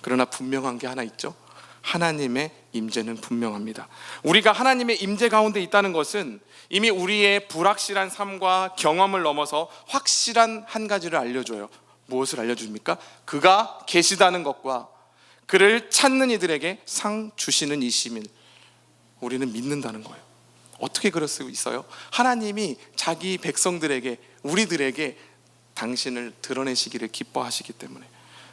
그러나 분명한 게 하나 있죠. 하나님의 임재는 분명합니다. 우리가 하나님의 임재 가운데 있다는 것은 이미 우리의 불확실한 삶과 경험을 넘어서 확실한 한 가지를 알려줘요. 무엇을 알려줍니까? 그가 계시다는 것과 그를 찾는 이들에게 상 주시는 이심을 우리는 믿는다는 거예요. 어떻게 그럴 수 있어요? 하나님이 자기 백성들에게, 우리들에게 당신을 드러내시기를 기뻐하시기 때문에.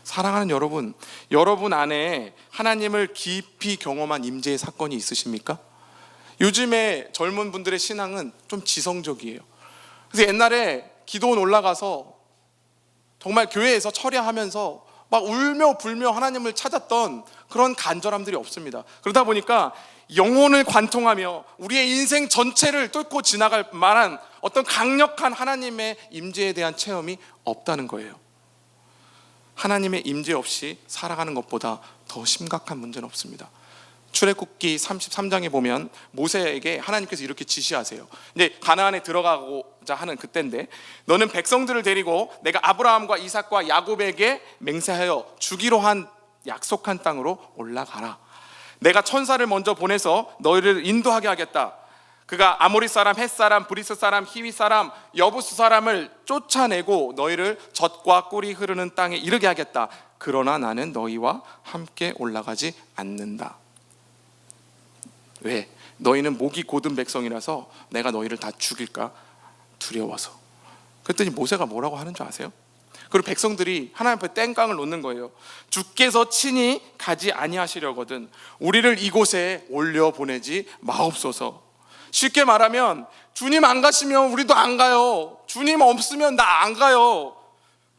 사랑하는 여러분, 여러분 안에 하나님을 깊이 경험한 임재의 사건이 있으십니까? 요즘에 젊은 분들의 신앙은 좀 지성적이에요. 그래서 옛날에 기도원 올라가서 정말 교회에서 철야하면서 막 울며 불며 하나님을 찾았던 그런 간절함들이 없습니다. 그러다 보니까 영혼을 관통하며 우리의 인생 전체를 뚫고 지나갈 만한 어떤 강력한 하나님의 임재에 대한 체험이 없다는 거예요. 하나님의 임재 없이 살아가는 것보다 더 심각한 문제는 없습니다. 출애굽기 33장에 보면 모세에게 하나님께서 이렇게 지시하세요. 이제 가나안에 들어가고자 하는 그때인데, 너는 백성들을 데리고 내가 아브라함과 이삭과 야곱에게 맹세하여 주기로 한 약속한 땅으로 올라가라. 내가 천사를 먼저 보내서 너희를 인도하게 하겠다. 그가 아모리 사람, 헷 사람, 브리스 사람, 히위 사람, 여부스 사람을 쫓아내고 너희를 젖과 꿀이 흐르는 땅에 이르게 하겠다. 그러나 나는 너희와 함께 올라가지 않는다. 왜? 너희는 목이 곧은 백성이라서 내가 너희를 다 죽일까 두려워서. 그랬더니 모세가 뭐라고 하는 줄 아세요? 그리고 백성들이 하나님 앞에 땡깡을 놓는 거예요. 주께서 친히 가지 아니하시려거든 우리를 이곳에 올려보내지 마옵소서. 쉽게 말하면 주님 안 가시면 우리도 안 가요. 주님 없으면 나 안 가요.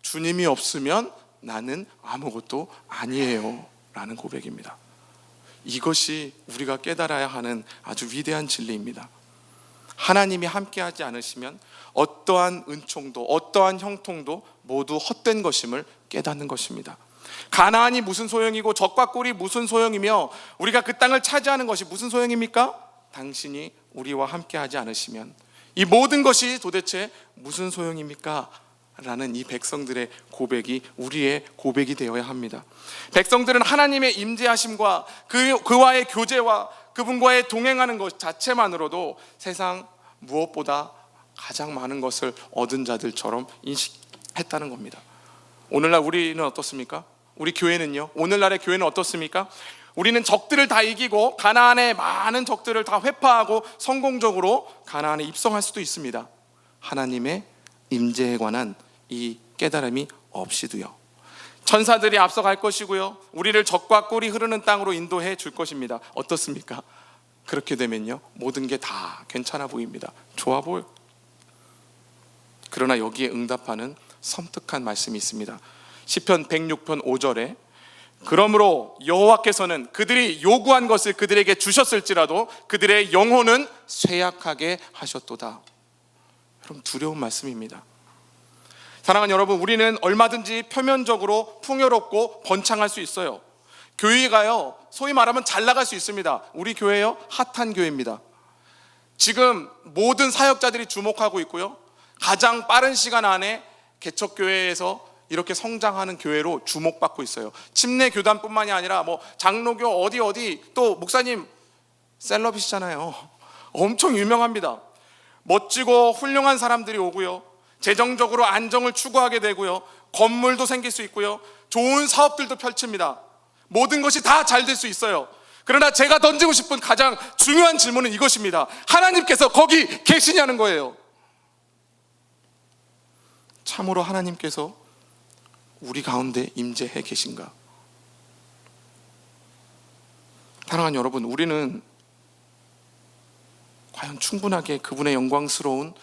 주님이 없으면 나는 아무것도 아니에요 라는 고백입니다. 이것이 우리가 깨달아야 하는 아주 위대한 진리입니다. 하나님이 함께하지 않으시면 어떠한 은총도 어떠한 형통도 모두 헛된 것임을 깨닫는 것입니다. 가나안이 무슨 소용이고 젖과 꿀이 무슨 소용이며 우리가 그 땅을 차지하는 것이 무슨 소용입니까? 당신이 우리와 함께하지 않으시면 이 모든 것이 도대체 무슨 소용입니까? 라는 이 백성들의 고백이 우리의 고백이 되어야 합니다. 백성들은 하나님의 임재하심과 그와의 교제와 그분과의 동행하는 것 자체만으로도 세상 무엇보다 가장 많은 것을 얻은 자들처럼 인식했다는 겁니다. 오늘날 우리는 어떻습니까? 우리 교회는요? 오늘날의 교회는 어떻습니까? 우리는 적들을 다 이기고 가나안의 많은 적들을 다 회파하고 성공적으로 가나안에 입성할 수도 있습니다. 하나님의 임재에 관한 이 깨달음이 없이도요. 천사들이 앞서갈 것이고요, 우리를 적과 꿀이 흐르는 땅으로 인도해 줄 것입니다. 어떻습니까? 그렇게 되면요, 모든 게 다 괜찮아 보입니다. 좋아 보여. 그러나 여기에 응답하는 섬뜩한 말씀이 있습니다. 시편 106편 5절에 그러므로 여호와께서는 그들이 요구한 것을 그들에게 주셨을지라도 그들의 영혼은 쇠약하게 하셨도다. 여러분, 두려운 말씀입니다. 사랑하는 여러분, 우리는 얼마든지 표면적으로 풍요롭고 번창할 수 있어요. 교회가요, 소위 말하면 잘 나갈 수 있습니다. 우리 교회요, 핫한 교회입니다. 지금 모든 사역자들이 주목하고 있고요, 가장 빠른 시간 안에 개척교회에서 이렇게 성장하는 교회로 주목받고 있어요. 침례 교단뿐만이 아니라 뭐 장로교 어디 또 목사님 셀럽이시잖아요. 엄청 유명합니다. 멋지고 훌륭한 사람들이 오고요, 재정적으로 안정을 추구하게 되고요, 건물도 생길 수 있고요, 좋은 사업들도 펼칩니다. 모든 것이 다 잘 될 수 있어요. 그러나 제가 던지고 싶은 가장 중요한 질문은 이것입니다. 하나님께서 거기 계시냐는 거예요. 참으로 하나님께서 우리 가운데 임재해 계신가? 사랑하는 여러분, 우리는 과연 충분하게 그분의 영광스러운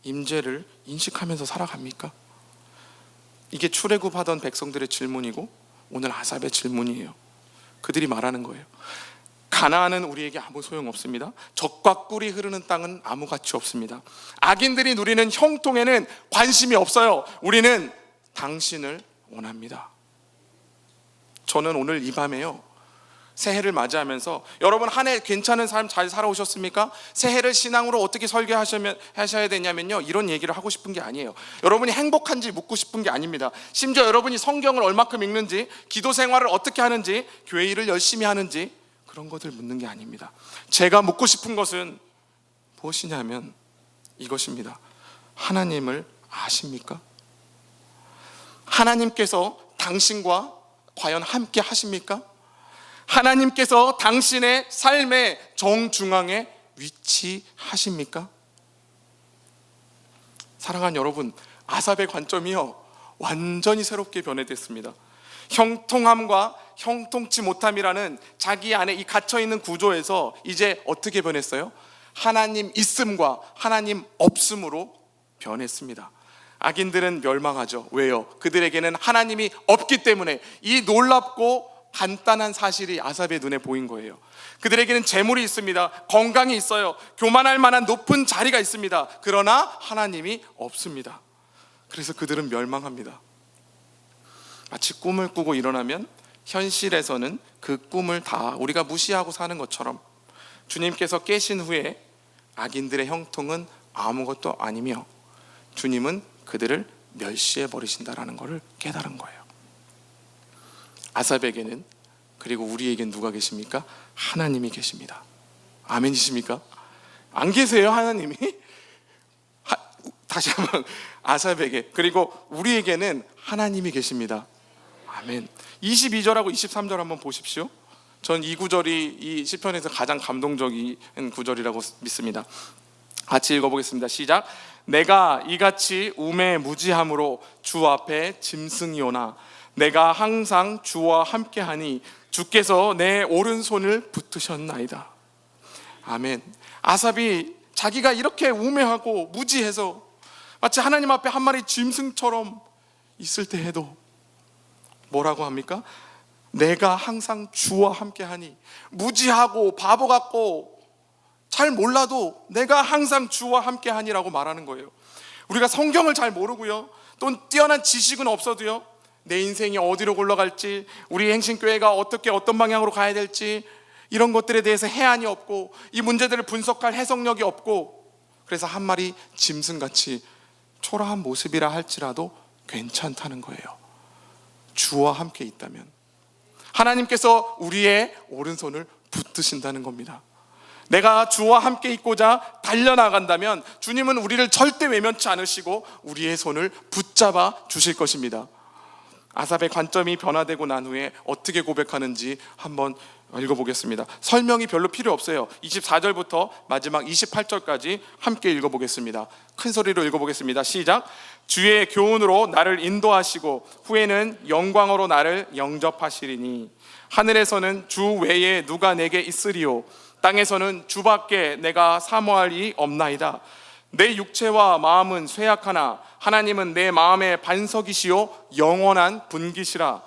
임재를 인식하면서 살아갑니까? 이게 출애굽하던 백성들의 질문이고 오늘 아삽의 질문이에요. 그들이 말하는 거예요. 가나안은 우리에게 아무 소용없습니다. 적과 꿀이 흐르는 땅은 아무 가치 없습니다. 악인들이 누리는 형통에는 관심이 없어요. 우리는 당신을 원합니다. 저는 오늘 이 밤에요, 새해를 맞이하면서 여러분 한 해 괜찮은 삶 잘 살아오셨습니까? 새해를 신앙으로 어떻게 설계하셔야 되냐면요, 이런 얘기를 하고 싶은 게 아니에요. 여러분이 행복한지 묻고 싶은 게 아닙니다. 심지어 여러분이 성경을 얼마큼 읽는지, 기도 생활을 어떻게 하는지, 교회 일을 열심히 하는지, 그런 것들 묻는 게 아닙니다. 제가 묻고 싶은 것은 무엇이냐면 이것입니다. 하나님을 아십니까? 하나님께서 당신과 과연 함께 하십니까? 하나님께서 당신의 삶의 정중앙에 위치하십니까? 사랑하는 여러분, 아삽의 관점이요, 완전히 새롭게 변해됐습니다. 형통함과 형통치 못함이라는 자기 안에 이 갇혀있는 구조에서 이제 어떻게 변했어요? 하나님 있음과 하나님 없음으로 변했습니다. 악인들은 멸망하죠. 왜요? 그들에게는 하나님이 없기 때문에. 이 놀랍고 간단한 사실이 아삽의 눈에 보인 거예요. 그들에게는 재물이 있습니다. 건강이 있어요. 교만할 만한 높은 자리가 있습니다. 그러나 하나님이 없습니다. 그래서 그들은 멸망합니다. 마치 꿈을 꾸고 일어나면 현실에서는 그 꿈을 다 우리가 무시하고 사는 것처럼 주님께서 깨신 후에 악인들의 형통은 아무것도 아니며 주님은 그들을 멸시해 버리신다라는 것을 깨달은 거예요. 아삽에게는, 그리고 우리에겐 누가 계십니까? 하나님이 계십니다. 아멘이십니까? 안 계세요, 하나님이? 다시 한번, 아삽에게, 그리고 우리에게는 하나님이 계십니다. 아멘. 22절하고 23절 한번 보십시오. 전 이 구절이 이 시편에서 가장 감동적인 구절이라고 믿습니다. 같이 읽어보겠습니다. 시작. 내가 이같이 우매 무지함으로 주 앞에 짐승이오나 내가 항상 주와 함께하니 주께서 내 오른손을 붙드셨나이다. 아멘. 아삽이 자기가 이렇게 우매하고 무지해서 마치 하나님 앞에 한 마리 짐승처럼 있을 때에도 뭐라고 합니까? 내가 항상 주와 함께하니, 무지하고 바보 같고 잘 몰라도 내가 항상 주와 함께하니라고 말하는 거예요. 우리가 성경을 잘 모르고요, 또 뛰어난 지식은 없어도요, 내 인생이 어디로 굴러갈지, 우리 행신교회가 어떻게 어떤 방향으로 가야 될지, 이런 것들에 대해서 해안이 없고 이 문제들을 분석할 해석력이 없고, 그래서 한 마리 짐승같이 초라한 모습이라 할지라도 괜찮다는 거예요. 주와 함께 있다면 하나님께서 우리의 오른손을 붙드신다는 겁니다. 내가 주와 함께 있고자 달려나간다면 주님은 우리를 절대 외면치 않으시고 우리의 손을 붙잡아 주실 것입니다. 아삽의 관점이 변화되고 난 후에 어떻게 고백하는지 한번 읽어보겠습니다. 설명이 별로 필요 없어요. 24절부터 마지막 28절까지 함께 읽어보겠습니다. 큰 소리로 읽어보겠습니다. 시작. 주의 교훈으로 나를 인도하시고 후에는 영광으로 나를 영접하시리니 하늘에서는 주 외에 누가 내게 있으리요 땅에서는 주밖에 내가 사모할 이 없나이다. 내 육체와 마음은 쇠약하나 하나님은 내 마음의 반석이시요 영원한 분기시라.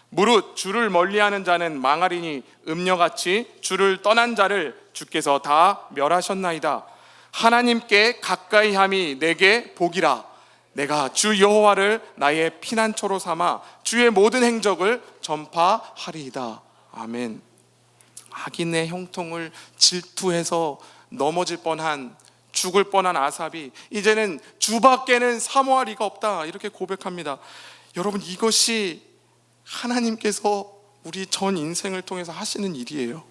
무릇 주를 멀리하는 자는 망하리니 음녀같이 주를 떠난 자를 주께서 다 멸하셨나이다. 하나님께 가까이 함이 내게 복이라. 내가 주 여호와를 나의 피난처로 삼아 주의 모든 행적을 전파하리이다. 아멘. 악인의 형통을 질투해서 넘어질 뻔한, 죽을 뻔한 아삽이 이제는 주밖에는 사모할 이가 없다, 이렇게 고백합니다. 여러분, 이것이 하나님께서 우리 전 인생을 통해서 하시는 일이에요.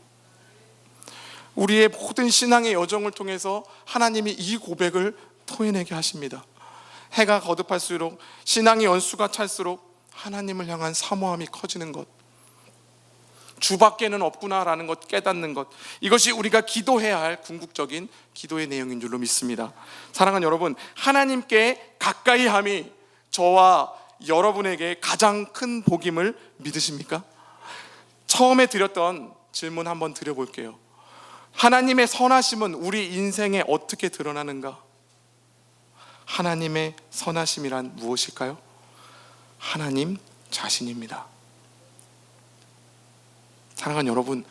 우리의 모든 신앙의 여정을 통해서 하나님이 이 고백을 토해내게 하십니다. 해가 거듭할수록, 신앙의 연수가 찰수록 하나님을 향한 사모함이 커지는 것, 주밖에는 없구나라는 것 깨닫는 것, 이것이 우리가 기도해야 할 궁극적인 기도의 내용인 줄로 믿습니다. 사랑하는 여러분, 하나님께 가까이 함이 저와 여러분에게 가장 큰 복임을 믿으십니까? 처음에 드렸던 질문 한번 드려볼게요. 하나님의 선하심은 우리 인생에 어떻게 드러나는가? 하나님의 선하심이란 무엇일까요? 하나님 자신입니다. 사랑하는 여러분,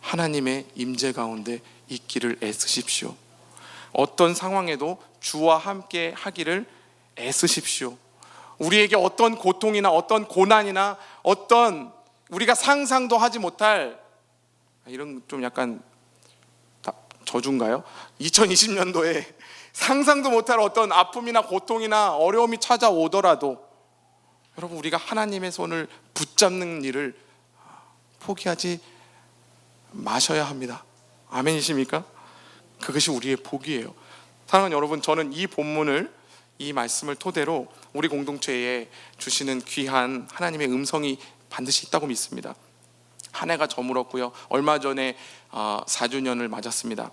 하나님의 임재 가운데 있기를 애쓰십시오. 어떤 상황에도 주와 함께 하기를 애쓰십시오. 우리에게 어떤 고통이나 어떤 고난이나 어떤 우리가 상상도 하지 못할, 이런 좀 약간 저주인가요? 2020년도에 상상도 못할 어떤 아픔이나 고통이나 어려움이 찾아오더라도 여러분, 우리가 하나님의 손을 붙잡는 일을 포기하지 마셔야 합니다. 아멘이십니까? 그것이 우리의 복이에요. 사랑하는 여러분, 저는 이 본문을, 이 말씀을 토대로 우리 공동체에 주시는 귀한 하나님의 음성이 반드시 있다고 믿습니다. 한 해가 저물었고요. 얼마 전에 4주년을 맞았습니다.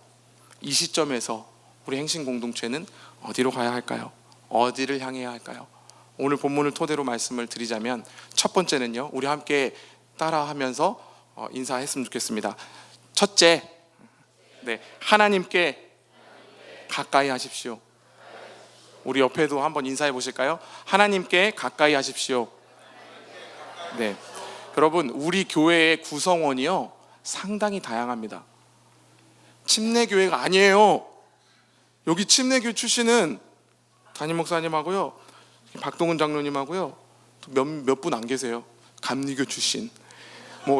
이 시점에서 우리 행신 공동체는 어디로 가야 할까요? 어디를 향해야 할까요? 오늘 본문을 토대로 말씀을 드리자면, 첫 번째는요, 우리 함께 따라하면서 인사했으면 좋겠습니다. 첫째, 하나님께 가까이 하십시오. 우리 옆에도 한번 인사해 보실까요? 하나님께 가까이 하십시오. 네, 여러분, 우리 교회의 구성원이요 상당히 다양합니다. 침례교회가 아니에요. 여기 침례교회 출신은 담임 목사님하고요, 박동훈 장로님하고요, 몇 분 안 계세요. 감리교 출신,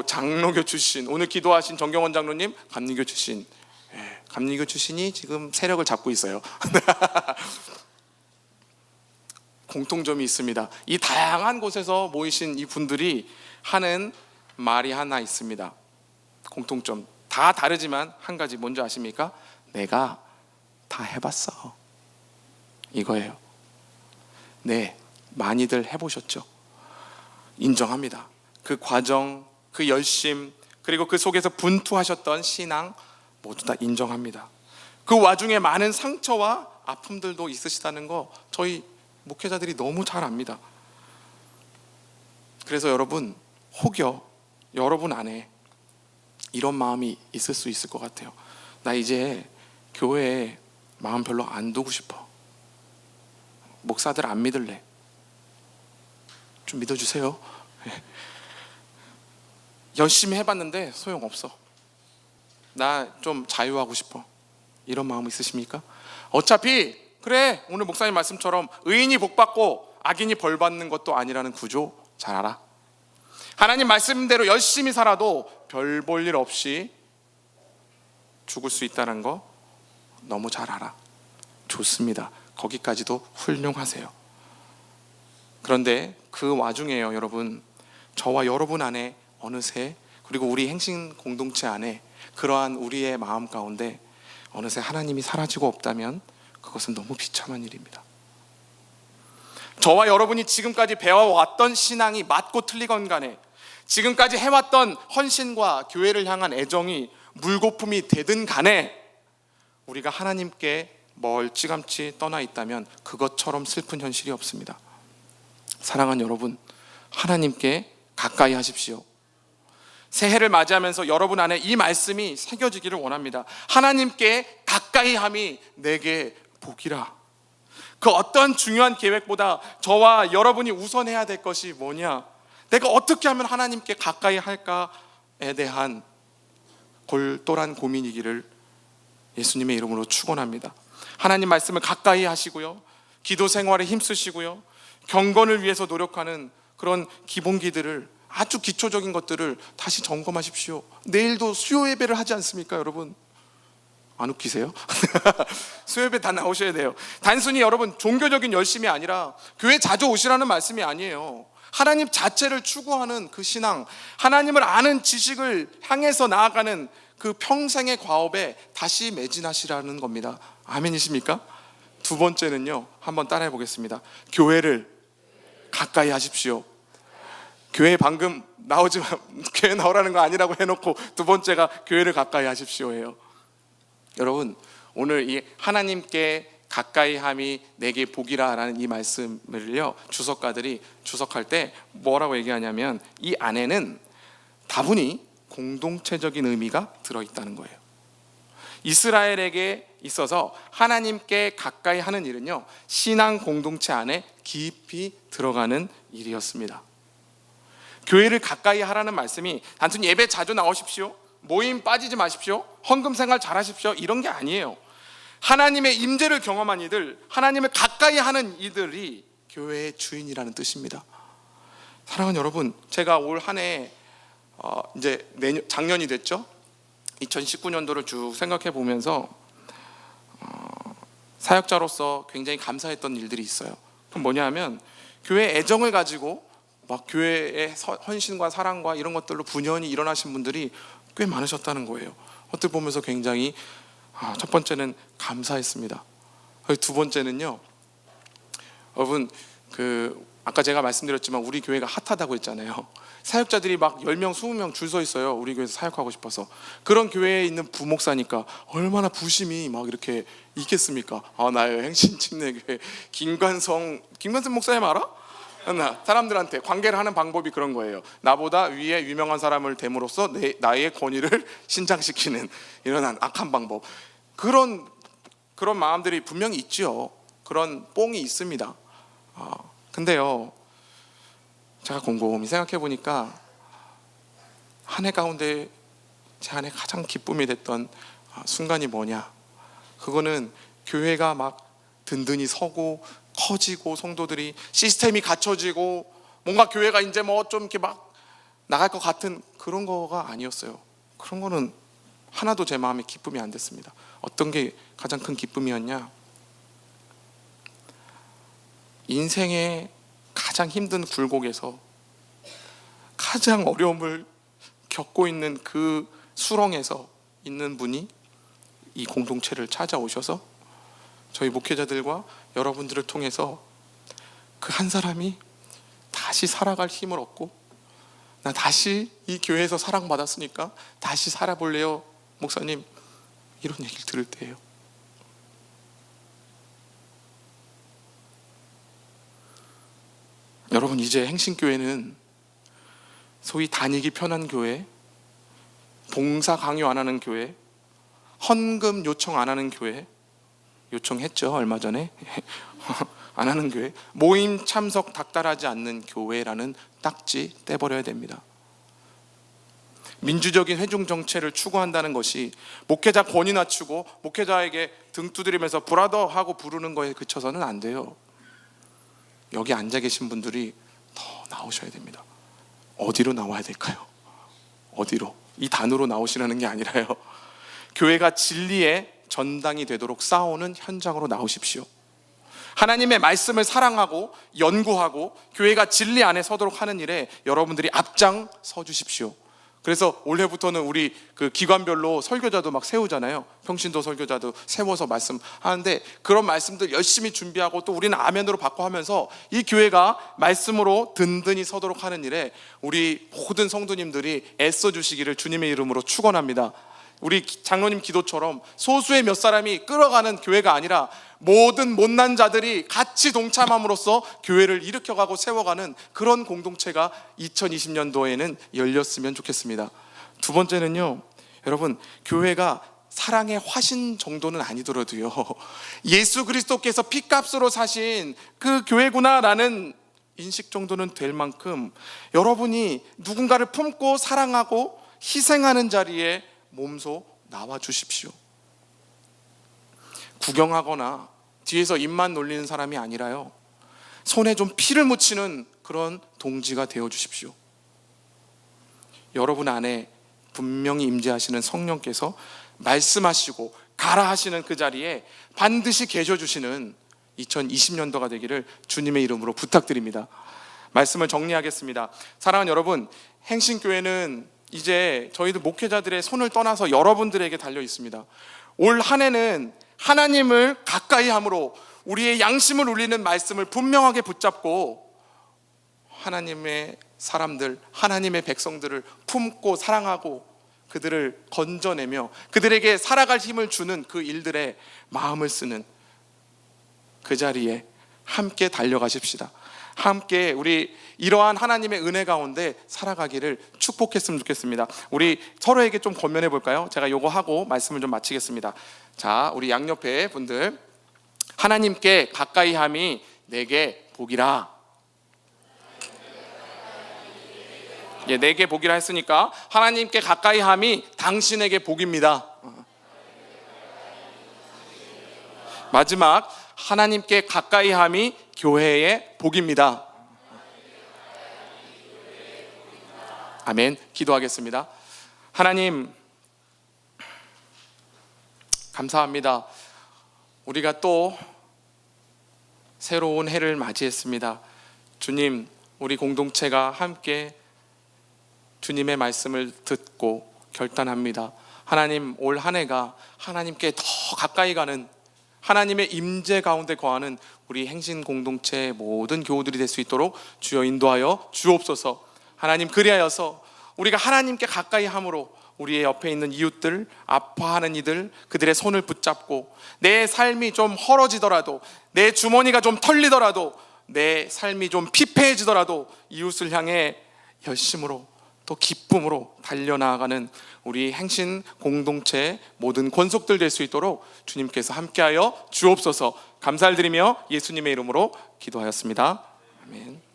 장로교 출신, 오늘 기도하신 정경원 장로님 감리교 출신. 감리교 출신이 지금 세력을 잡고 있어요. 공통점이 있습니다. 이 다양한 곳에서 모이신 이 분들이 하는 말이 하나 있습니다. 공통점 다 다르지만 한 가지, 뭔지 아십니까? 내가 다 해봤어, 이거예요. 네, 많이들 해보셨죠? 인정합니다. 그 과정, 그 열심, 그리고 그 속에서 분투하셨던 신앙 모두 다 인정합니다. 그 와중에 많은 상처와 아픔들도 있으시다는 거 저희 목회자들이 너무 잘 압니다. 그래서 여러분, 혹여 여러분 안에 이런 마음이 있을 수 있을 것 같아요. 나 이제 교회에 마음 별로 안 두고 싶어. 목사들 안 믿을래. 좀 믿어주세요. 열심히 해봤는데 소용없어. 나 좀 자유하고 싶어. 이런 마음 있으십니까? 어차피 그래, 오늘 목사님 말씀처럼 의인이 복받고 악인이 벌받는 것도 아니라는 구조 잘 알아. 하나님 말씀대로 열심히 살아도 별 볼 일 없이 죽을 수 있다는 거 너무 잘 알아. 좋습니다. 거기까지도 훌륭하세요. 그런데 그 와중에요, 여러분, 저와 여러분 안에 어느새, 그리고 우리 행신 공동체 안에 그러한 우리의 마음 가운데 어느새 하나님이 사라지고 없다면 그것은 너무 비참한 일입니다. 저와 여러분이 지금까지 배워왔던 신앙이 맞고 틀리건 간에, 지금까지 해왔던 헌신과 교회를 향한 애정이 물거품이 되든 간에, 우리가 하나님께 멀찌감치 떠나 있다면 그것처럼 슬픈 현실이 없습니다. 사랑하는 여러분, 하나님께 가까이 하십시오. 새해를 맞이하면서 여러분 안에 이 말씀이 새겨지기를 원합니다. 하나님께 가까이 함이 내게 복이라. 그 어떤 중요한 계획보다 저와 여러분이 우선해야 될 것이 뭐냐, 내가 어떻게 하면 하나님께 가까이 할까에 대한 골똘한 고민이기를 예수님의 이름으로 축원합니다. 하나님 말씀을 가까이 하시고요, 기도 생활에 힘쓰시고요, 경건을 위해서 노력하는 그런 기본기들을, 아주 기초적인 것들을 다시 점검하십시오. 내일도 수요 예배를 하지 않습니까, 여러분? 안 웃기세요? 수요 예배 다 나오셔야 돼요. 단순히 여러분 종교적인 열심이 아니라 교회 자주 오시라는 말씀이 아니에요. 하나님 자체를 추구하는 그 신앙, 하나님을 아는 지식을 향해서 나아가는 그 평생의 과업에 다시 매진하시라는 겁니다. 아멘이십니까? 두 번째는요, 한번 따라해 보겠습니다. 교회를 가까이 하십시오. 교회 방금 나오지만 교회 나오라는 거 아니라고 해놓고 두 번째가 교회를 가까이 하십시오예요. 여러분, 오늘 이 하나님께 가까이 함이 내게 복이라 라는 이 말씀을요, 주석가들이 주석할 때 뭐라고 얘기하냐면, 이 안에는 다분히 공동체적인 의미가 들어있다는 거예요. 이스라엘에게 있어서 하나님께 가까이 하는 일은요, 신앙 공동체 안에 깊이 들어가는 일이었습니다. 교회를 가까이 하라는 말씀이 단순히 예배 자주 나오십시오, 모임 빠지지 마십시오, 헌금 생활 잘하십시오, 이런 게 아니에요. 하나님의 임재를 경험한 이들, 하나님을 가까이 하는 이들이 교회의 주인이라는 뜻입니다. 사랑하는 여러분, 제가 올 한 해 이제 작년이 됐죠. 2019년도를 쭉 생각해 보면서 사역자로서 굉장히 감사했던 일들이 있어요. 그럼 뭐냐 하면, 교회에 애정을 가지고 막 교회의 헌신과 사랑과 이런 것들로 분연히 일어나신 분들이 꽤 많으셨다는 거예요. 어떻게 보면서 굉장히 첫 번째는 감사했습니다. 두 번째는요, 여러분, 아까 제가 말씀드렸지만 우리 교회가 핫하다고 했잖아요. 사역자들이 막 10명, 20명 줄 서 있어요. 우리 교회에서 사역하고 싶어서. 그런 교회에 있는 부목사니까 얼마나 부심이 막 이렇게 있겠습니까? 나의 행신침례교회 김관성 목사님 알아? 사람들한테 관계를 하는 방법이 그런 거예요. 나보다 위에 유명한 사람을 됨으로써 나의 권위를 신장시키는 이런 악한 방법. 그런 마음들이 분명히 있죠. 그런 뽕이 있습니다. 근데요, 제가 곰곰이 생각해 보니까 한 해 가운데 제 안에 가장 기쁨이 됐던 순간이 뭐냐, 그거는 교회가 막 든든히 서고 커지고 성도들이 시스템이 갖춰지고 뭔가 교회가 이제 뭐 좀 이렇게 막 나갈 것 같은 그런 거가 아니었어요. 그런 거는 하나도 제 마음에 기쁨이 안 됐습니다. 어떤 게 가장 큰 기쁨이었냐, 인생의 가장 힘든 굴곡에서 가장 어려움을 겪고 있는 그 수렁에서 있는 분이 이 공동체를 찾아오셔서 저희 목회자들과 여러분들을 통해서 그 한 사람이 다시 살아갈 힘을 얻고, 나 다시 이 교회에서 사랑받았으니까 다시 살아볼래요 목사님, 이런 얘기를 들을 때예요. 여러분, 이제 행신교회는 소위 다니기 편한 교회, 봉사 강요 안 하는 교회, 헌금 요청 안 하는 교회, 요청했죠 얼마 전에 안 하는 교회, 모임 참석 닥달하지 않는 교회라는 딱지 떼버려야 됩니다. 민주적인 회중 정체를 추구한다는 것이 목회자 권위 낮추고 목회자에게 등 두드리면서 브라더 하고 부르는 거에 그쳐서는 안 돼요. 여기 앉아 계신 분들이 더 나오셔야 됩니다. 어디로 나와야 될까요? 어디로? 이 단으로 나오시라는 게 아니라요, 교회가 진리의 전당이 되도록 싸우는 현장으로 나오십시오. 하나님의 말씀을 사랑하고 연구하고 교회가 진리 안에 서도록 하는 일에 여러분들이 앞장 서 주십시오. 그래서 올해부터는 우리 그 기관별로 설교자도 막 세우잖아요. 평신도 설교자도 세워서 말씀하는데, 그런 말씀들 열심히 준비하고 또 우리는 아멘으로 받고 하면서 이 교회가 말씀으로 든든히 서도록 하는 일에 우리 모든 성도님들이 애써 주시기를 주님의 이름으로 축원합니다. 우리 장로님 기도처럼 소수의 몇 사람이 끌어가는 교회가 아니라 모든 못난 자들이 같이 동참함으로써 교회를 일으켜가고 세워가는 그런 공동체가 2020년도에는 열렸으면 좋겠습니다. 두 번째는요, 여러분, 교회가 사랑의 화신 정도는 아니더라도요, 예수 그리스도께서 피값으로 사신 그 교회구나라는 인식 정도는 될 만큼 여러분이 누군가를 품고 사랑하고 희생하는 자리에 몸소 나와 주십시오. 구경하거나 뒤에서 입만 놀리는 사람이 아니라요, 손에 좀 피를 묻히는 그런 동지가 되어 주십시오. 여러분 안에 분명히 임재하시는 성령께서 말씀하시고 가라 하시는 그 자리에 반드시 계셔 주시는 2020년도가 되기를 주님의 이름으로 부탁드립니다. 말씀을 정리하겠습니다. 사랑하는 여러분, 행신교회는 이제 저희들 목회자들의 손을 떠나서 여러분들에게 달려 있습니다. 올 한 해는 하나님을 가까이 함으로 우리의 양심을 울리는 말씀을 분명하게 붙잡고 하나님의 사람들, 하나님의 백성들을 품고 사랑하고 그들을 건져내며 그들에게 살아갈 힘을 주는 그 일들에 마음을 쓰는 그 자리에 함께 달려가십시다. 함께 우리 이러한 하나님의 은혜 가운데 살아가기를 축복했으면 좋겠습니다. 우리 서로에게 좀 권면해 볼까요? 제가 요거 하고 말씀을 좀 마치겠습니다. 자, 우리 양옆에 분들, 하나님께 가까이 함이 내게 복이라. 예, 내게 복이라 했으니까 하나님께 가까이 함이 당신에게 복입니다. 마지막, 하나님께 가까이 함이 교회의 복입니다. 아멘. 기도하겠습니다. 하나님, 감사합니다. 우리가 또 새로운 해를 맞이했습니다. 주님, 우리 공동체가 함께 주님의 말씀을 듣고 결단합니다. 하나님, 올 한 해가 하나님께 더 가까이 가는, 하나님의 임재 가운데 거하는 우리 행신 공동체의 모든 교우들이 될 수 있도록 주여 인도하여 주옵소서. 하나님, 그리하여서 우리가 하나님께 가까이 함으로 우리의 옆에 있는 이웃들, 아파하는 이들, 그들의 손을 붙잡고 내 삶이 좀 헐어지더라도, 내 주머니가 좀 털리더라도, 내 삶이 좀 피폐해지더라도 이웃을 향해 열심으로 또 기쁨으로 달려나가는 우리 행신 공동체의 모든 권속들 될 수 있도록 주님께서 함께하여 주옵소서. 감사를 드리며 예수님의 이름으로 기도하였습니다. 아멘.